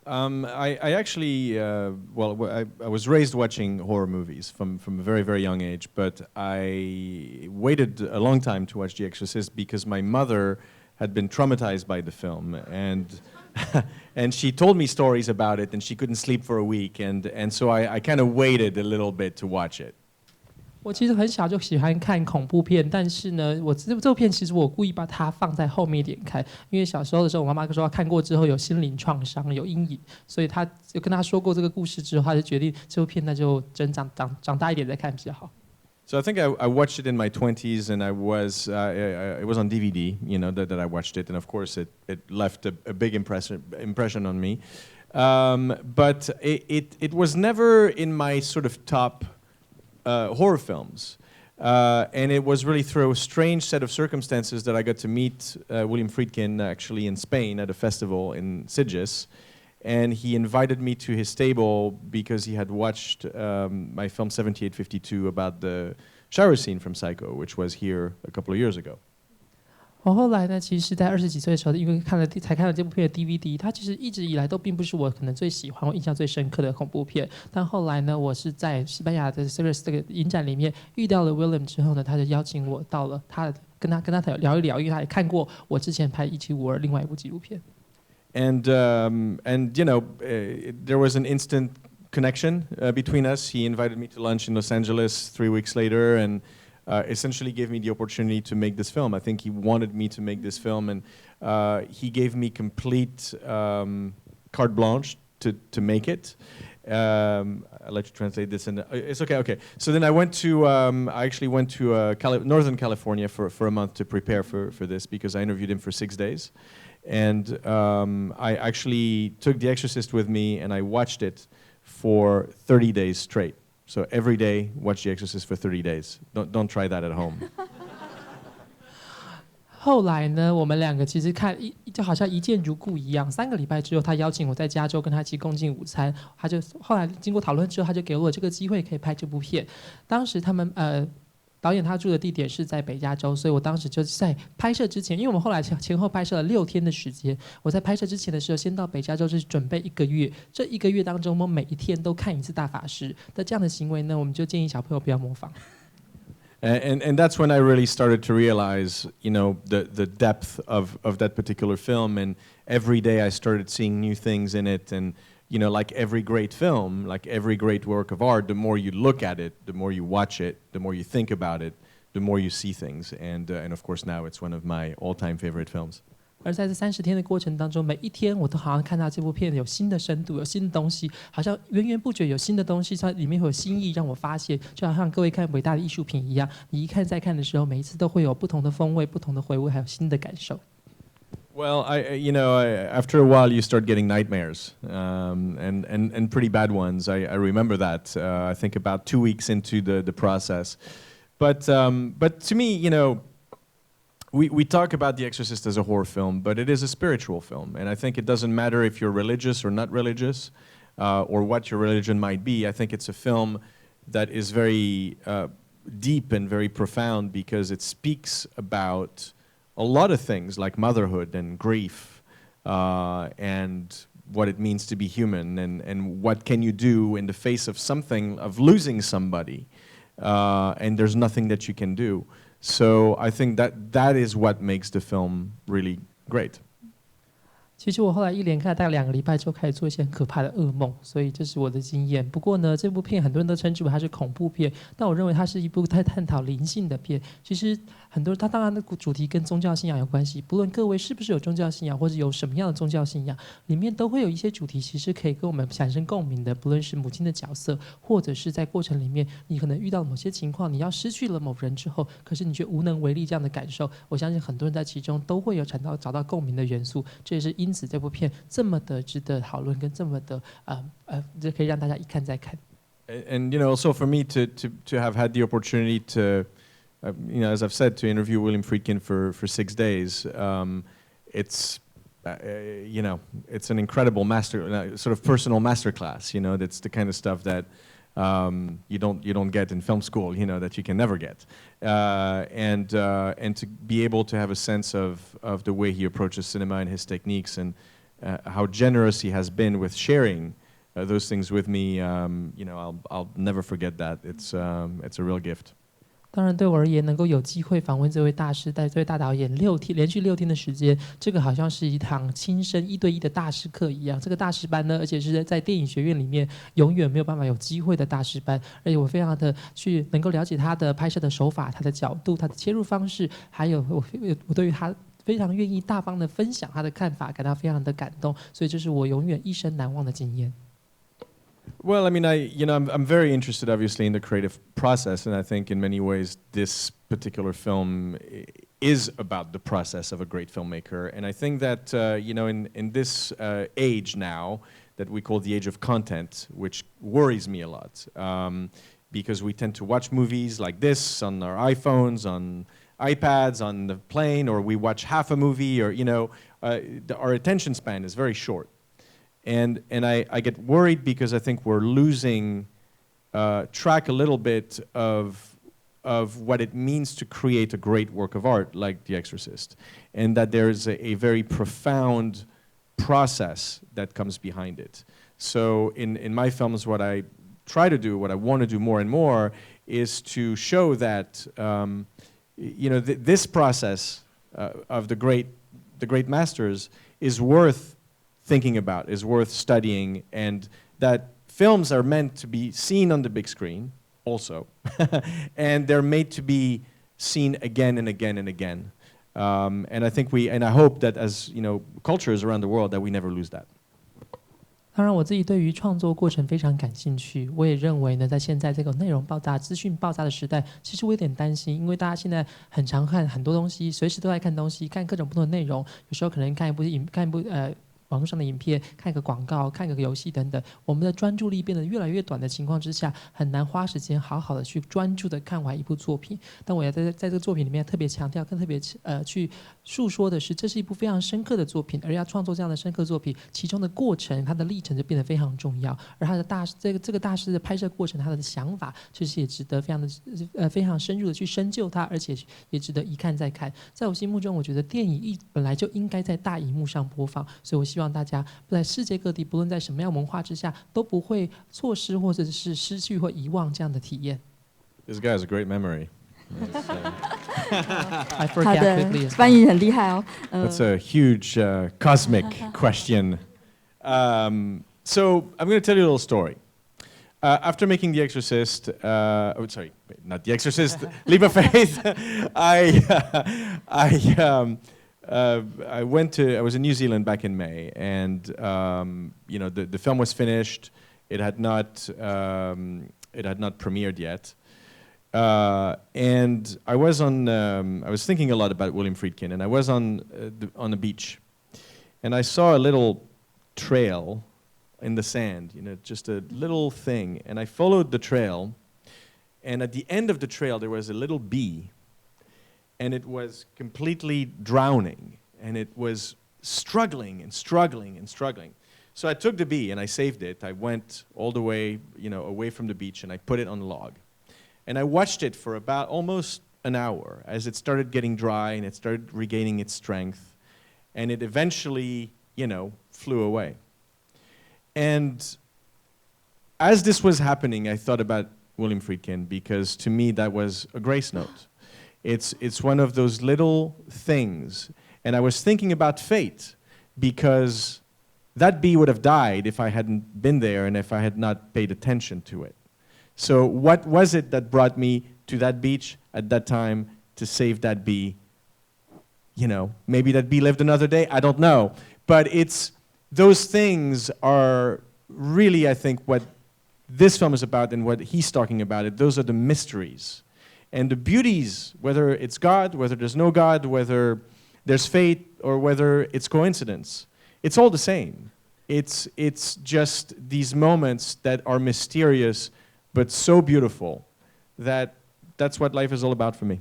I actually, I was raised watching horror movies from a very, very young age, but I waited a long time to watch The Exorcist because my mother had been traumatized by the film, and and she told me stories about it, and she couldn't sleep for a week, and so I kind of waited a little bit to watch it. 我其实很小就喜欢看恐怖片，但是呢，这部片其实我故意把它放在后面一点看，因为小时候的时候，我妈妈说看过之后有心灵创伤、有阴影，所以她就跟她说过这个故事之后，她就决定这部片那就等长大一点再看比较好。So I think I watched it in my 20s, and it was on DVD, that I watched it, and of course it left a big impression on me. But it was never in my sort of top horror films. And it was really through a strange set of circumstances that I got to meet William Friedkin actually in Spain at a festival in Sitges. And he invited me to his table because he had watched my film 7852 about the shower scene from Psycho, which was here a couple of years ago. 我后来呢，其实在20几岁的时候，因为才看了这部片的 DVD， 它其实一直以来都并不是我可能最喜欢、我印象最深刻的恐怖片。但后来呢，我是在西班牙的 Exorcist 这个影展里面遇到了 William 之后呢，他就邀请我到了跟他聊一聊，因为他也看过我之前拍1752另外一部纪录片。And there was an instant connection between us. He invited me to lunch in Los Angeles 3 weeks later, and essentially gave me the opportunity to make this film. I think he wanted me to make this film, and he gave me complete carte blanche to make it. I'll let you translate this, and it's okay. Okay. So then I actually went to Northern California for a month to prepare for this because I interviewed him for 6 days. And I actually took The Exorcist with me, and I watched it for 30 days straight. So every day, watch The Exorcist for 30 days. Don't try that at home. 后来呢，我们两个其实就好像一见如故一样。3个礼拜之后，他邀请我在加州跟他一起共进午餐。他就后来经过讨论之后，他就给我这个机会可以拍这部片。当时他们导演他住的地点是在北加州，所以我当时就在拍摄之前，因为我们后来前后拍摄了6天的时间。我在拍摄之前的时候，先到北加州去准备1个月。这1个月当中，我们每一天都看一次大法师。那这样的行为呢，我们就建议小朋友不要模仿。And that's when I really started to realize, the depth of that particular film. And every day I started seeing new things in it. And like every great film, like every great work of art, the more you look at it, the more you watch it, the more you think about it, the more you see things. And of course now it's one of my all-time favorite films. 而在这30天的过程当中，每一天我都好像看到这部片有新的深度，有新的东西，好像源源不绝有新的东西，它里面会有新意让我发现，就好像各位看伟大的艺术品一样，你一看再看的时候，每一次都会有不同的风味、不同的回味，还有新的感受。Well, after a while you start getting nightmares, and pretty bad ones. I remember that. I think about 2 weeks into the process, but to me, we talk about The Exorcist as a horror film, but it is a spiritual film, and I think it doesn't matter if you're religious or not religious, or what your religion might be. I think it's a film that is very deep and very profound because it speaks about a lot of things like motherhood and grief, and what it means to be human, and what can you do in the face of losing somebody, and there's nothing that you can do. So I think that is what makes the film really great. 其实我后来一连看大概2个礼拜之后，开始做一些很可怕的噩梦，所以这是我的经验。不过呢，这部片很多人都称之为它是恐怖片，但我认为它是一部在探讨灵性的片。其实它当然的主题跟宗教信仰有关系，不论各位是不是有宗教信仰，或者有什么样的宗教信仰，里面都会有一些主题，其实可以跟我们产生共鸣的。不论是母亲的角色，或者是在过程里面，你可能遇到某些情况，你要失去了某人之后，可是你却无能为力这样的感受，我相信很多人在其中都会有找到共鸣的元素。这也是因此这部片这么的值得讨论，跟这么的这可以让大家一看再看。And also for me to have had the opportunity to, as I've said, to interview William Friedkin for 6 days, it's it's an incredible sort of personal masterclass. That's the kind of stuff that you don't get in film school. That you can never get, and to be able to have a sense of the way he approaches cinema and his techniques, and how generous he has been with sharing those things with me. I'll never forget that. It's a real gift. 当然，对我而言，能够有机会访问这位大师，带这位大导演连续6天的时间，这个好像是一堂亲身1对1的大师课一样。这个大师班呢，而且是在电影学院里面永远没有办法有机会的大师班。而且我非常的能够了解他的拍摄的手法、他的角度、他的切入方式，还有我对于他非常愿意大方的分享他的看法，感到非常的感动。所以这是我永远一生难忘的经验。Well, I mean, I'm very interested, obviously, in the creative process, and I think in many ways this particular film is about the process of a great filmmaker. And I think that, in this age now that we call the age of content, which worries me a lot, because we tend to watch movies like this on our iPhones, on iPads, on the plane, or we watch half a movie, or, our attention span is very short. And I get worried because I think we're losing track a little bit of what it means to create a great work of art like The Exorcist, and that there's a very profound process that comes behind it. So in my films, what I try to do, what I want to do more and more, is to show that this process of the great masters is worth thinking about, is worth studying, and that films are meant to be seen on the big screen also, and they're made to be seen again and again and again. And I hope that as cultures around the world that we never lose that. 当然，我自己对于创作过程非常感兴趣。我也认为呢，在现在这个内容爆炸、资讯爆炸的时代，其实我有点担心，因为大家现在很常看很多东西，随时都在看东西，看各种不同的内容。有时候可能看一部网络上的影片，看个广告，看个游戏等等，我们的专注力变得越来越短的情况之下，很难花时间好好的去专注的看完一部作品。但我要在这个作品里面特别强调，更特别去述说的是，这是一部非常深刻的作品，而要创作这样的深刻作品，其中的过程，它的历程就变得非常重要。而他的这个大师的拍摄过程，他的想法，其实也值得非常深入的去深究它，而且也值得一看再看。在我心目中，我觉得电影本来就应该在大荧幕上播放，所以我希望大家在世界各地，不论在什么样文化之下，都不会错失或者是失去或遗忘这样的体验。This guy has a great memory. I forget quickly. 翻译很厉害哦。That's a huge cosmic question. So I'm going to tell you a little story. After making The Exorcist, not The Exorcist, Leap of Faith, I was in New Zealand back in May, and the film was finished. It had not premiered yet, and I was thinking a lot about William Friedkin, and I was on the beach, and I saw a little trail in the sand, just a little thing, and I followed the trail, and at the end of the trail there was a little bee. And it was completely drowning, and it was struggling and struggling and struggling. So I took the bee and I saved it. I went all the way, away from the beach, and I put it on a log. And I watched it for about almost an hour as it started getting dry and it started regaining its strength. And it eventually, flew away. And as this was happening, I thought about William Friedkin, because to me that was a grace note. It's one of those little things. And I was thinking about fate, because that bee would have died if I hadn't been there and if I had not paid attention to it. So what was it that brought me to that beach at that time to save that bee? Maybe that bee lived another day, I don't know. But those things are really, I think, what this film is about and what he's talking about. Those are the mysteries. And the beauties, whether it's God, whether there's no God, whether there's fate, or whether it's coincidence, it's all the same. It's just these moments that are mysterious but so beautiful that that's what life is all about for me.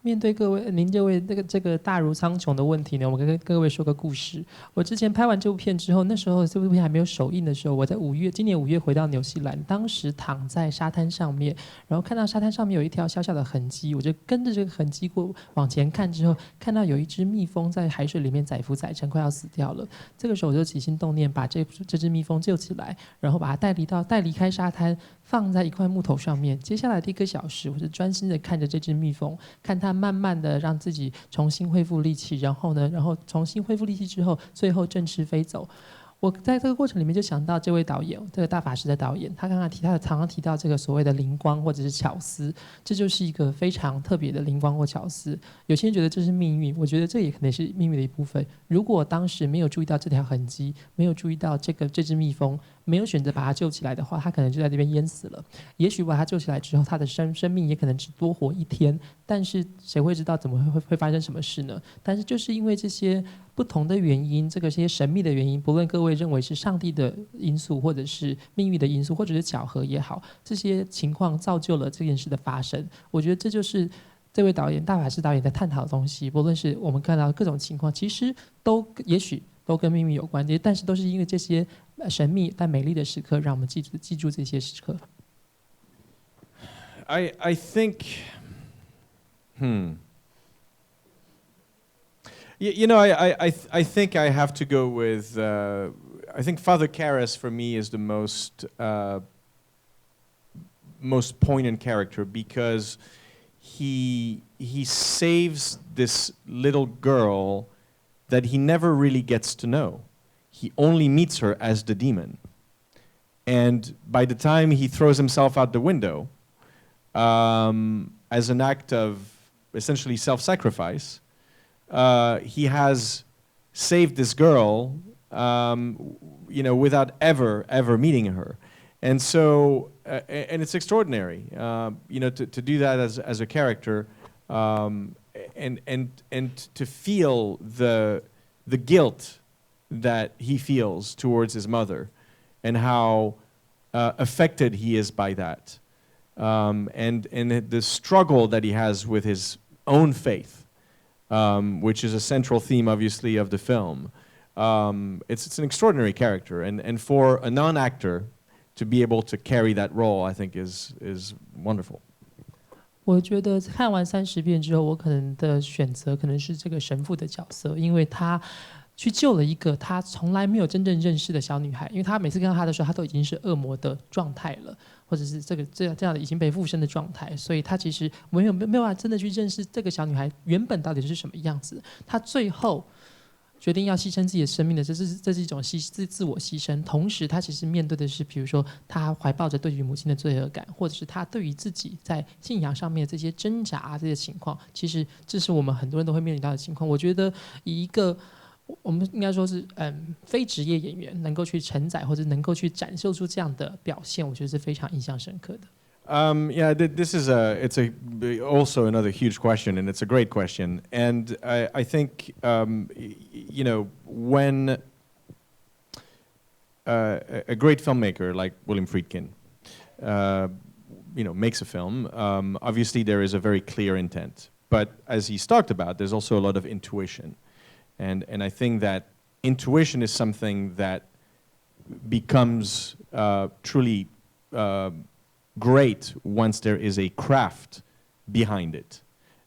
面对您这位这个大如苍穹的问题呢，我跟各位说个故事。我之前拍完这部片之后，那时候这部片还没有首映的时候，我在今年5月回到纽西兰，当时躺在沙滩上面，然后看到沙滩上面有一条小小的痕迹，我就跟着这个痕迹往前看之后，看到有一只蜜蜂在海水里面载浮载沉，快要死掉了。这个时候我就起心动念，把这只蜜蜂救起来，然后把它带离开沙滩，放在一块木头上面。接下来的1个小时，我是专心的看着这只蜜蜂，看它慢慢的让自己重新恢复力气，然后重新恢复力气之后，最后振翅飞走。我在这个过程里面就想到这位导演，这个大法师的导演，他常常提到这个所谓的灵光或者是巧思，这就是一个非常特别的灵光或巧思。有些人觉得这是命运，我觉得这也可能是命运的一部分。如果当时没有注意到这条痕迹，没有注意到这只蜜蜂，没有选择把它救起来的话，它可能就在这边淹死了。也许把它救起来之后，它的生命也可能只多活1天，但是谁会知道怎么会发生什么事呢？但是就是因为这些不同的原因，这些神秘的原因，不论各位认为是上帝的因素，或者是命运的因素，或者是巧合也好，这些情况造就了这件事的发生。我觉得这就是这位大法师导演在探讨的东西。不论是我们看到各种情况，其实也许都跟命运有关，但是都是因为这些神秘但美丽的时刻，让我们记住这些时刻。I think, You know, I think I have to go with. I think Father Karras for me is the most poignant character because he saves this little girl that he never really gets to know. He only meets her as the demon, and by the time he throws himself out the window, as an act of essentially self-sacrifice. He has saved this girl, without ever meeting her, and so and it's extraordinary, to do that as a character, and to feel the guilt that he feels towards his mother, and how affected he is by that, and the struggle that he has with his own faith. Which is a central theme, obviously, of the film. It's an extraordinary character, and for a non-actor to be able to carry that role, I think is wonderful. 我觉得看完30遍之后，我可能的选择可能是这个神父的角色，因为他去救了一个他从来没有真正认识的小女孩，因为他每次看到她的时候，她都已经是恶魔的状态了，或者是这样的已经被附身的状态，所以他其实没有办法真的去认识这个小女孩原本到底是什么样子。他最后决定要牺牲自己的生命的，这是一种自我牺牲。同时，他其实面对的是，比如说他怀抱着对于母亲的罪恶感，或者是他对于自己在信仰上面的这些挣扎这些情况，其实这是我们很多人都会面临到的情况。我觉得以一个我们应该说是非职业演员能够去承载或者能够去展现出这样的表现，我觉得是非常印象深刻的。Yeah, this is also another huge question, and it's a great question. And I think when a great filmmaker like William Friedkin, makes a film, obviously there is a very clear intent. But as he's talked about, there's also a lot of intuition. And I think that intuition is something that becomes truly great once there is a craft behind it.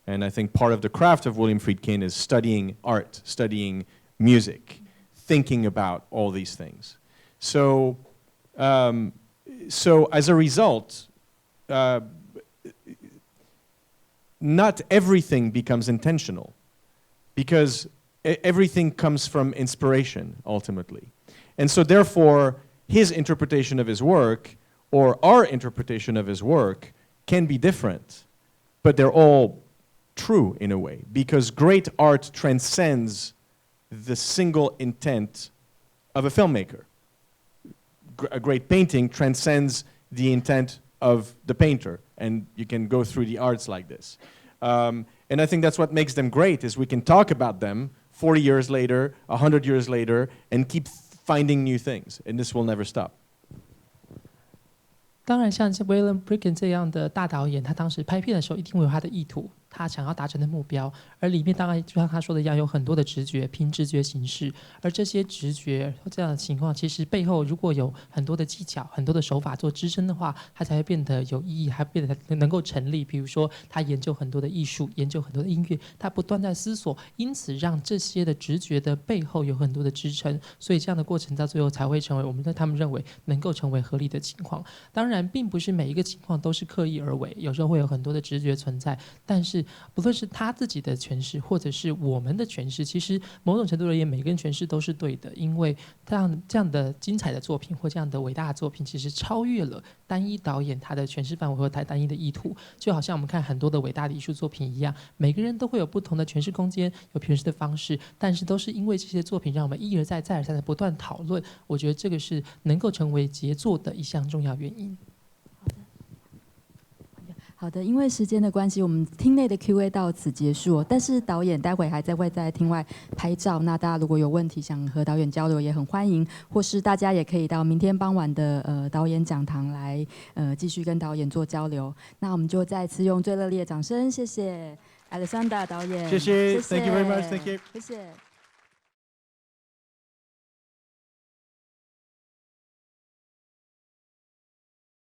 And I think part of the craft of William Friedkin is studying art, studying music, thinking about all these things. So as a result, not everything becomes intentional, because everything comes from inspiration, ultimately. And so therefore, his interpretation of his work, or our interpretation of his work, can be different, but they're all true in a way, because great art transcends the single intent of a filmmaker. A great painting transcends the intent of the painter, and you can go through the arts like this. And I think that's what makes them great, is we can talk about them 40 years later, 100 years later, and keep finding new things, and this will never stop. 当然，像William Friedkin 这样的大导演，他当时拍片的时候一定会有他的意图，他想要达成的目标。而里面当然就像他说的一样，有很多的直觉，凭直觉行事。而这些直觉这样的情况，其实背后如果有很多的技巧、很多的手法做支撑的话，它才会变得有意义，还变得能够成立。比如说，他研究很多的艺术，研究很多的音乐，他不断在思索，因此让这些的直觉的背后有很多的支撑。所以这样的过程到最后才会成为他们认为能够成为合理的情况。当然，并不是每一个情况都是刻意而为，有时候会有很多的直觉存在。但是，不论是他自己的诠释，或者是我们的诠释，其实某种程度而言，每个人诠释都是对的。因为这样的精彩的作品或这样的伟大的作品，其实超越了单一导演他的诠释范围和他单一的意图。就好像我们看很多的伟大的艺术作品一样，每个人都会有不同的诠释空间，有诠释的方式，但是都是因为这些作品让我们一而再、再而三的不断讨论。我觉得这个是能够成为杰作的一项重要原因。好的，因为时间的关系，我们厅内的 Q&A 到此结束但是导演待会还会在厅外拍照，那大家如果有问题想和导演交流，也很欢迎，或是大家也可以到明天傍晚的导演讲堂来继续跟导演做交流。那我们就再次用最热烈的掌声，谢谢 Alexander 导演，谢谢 ，Thank you very much，Thank you，谢谢。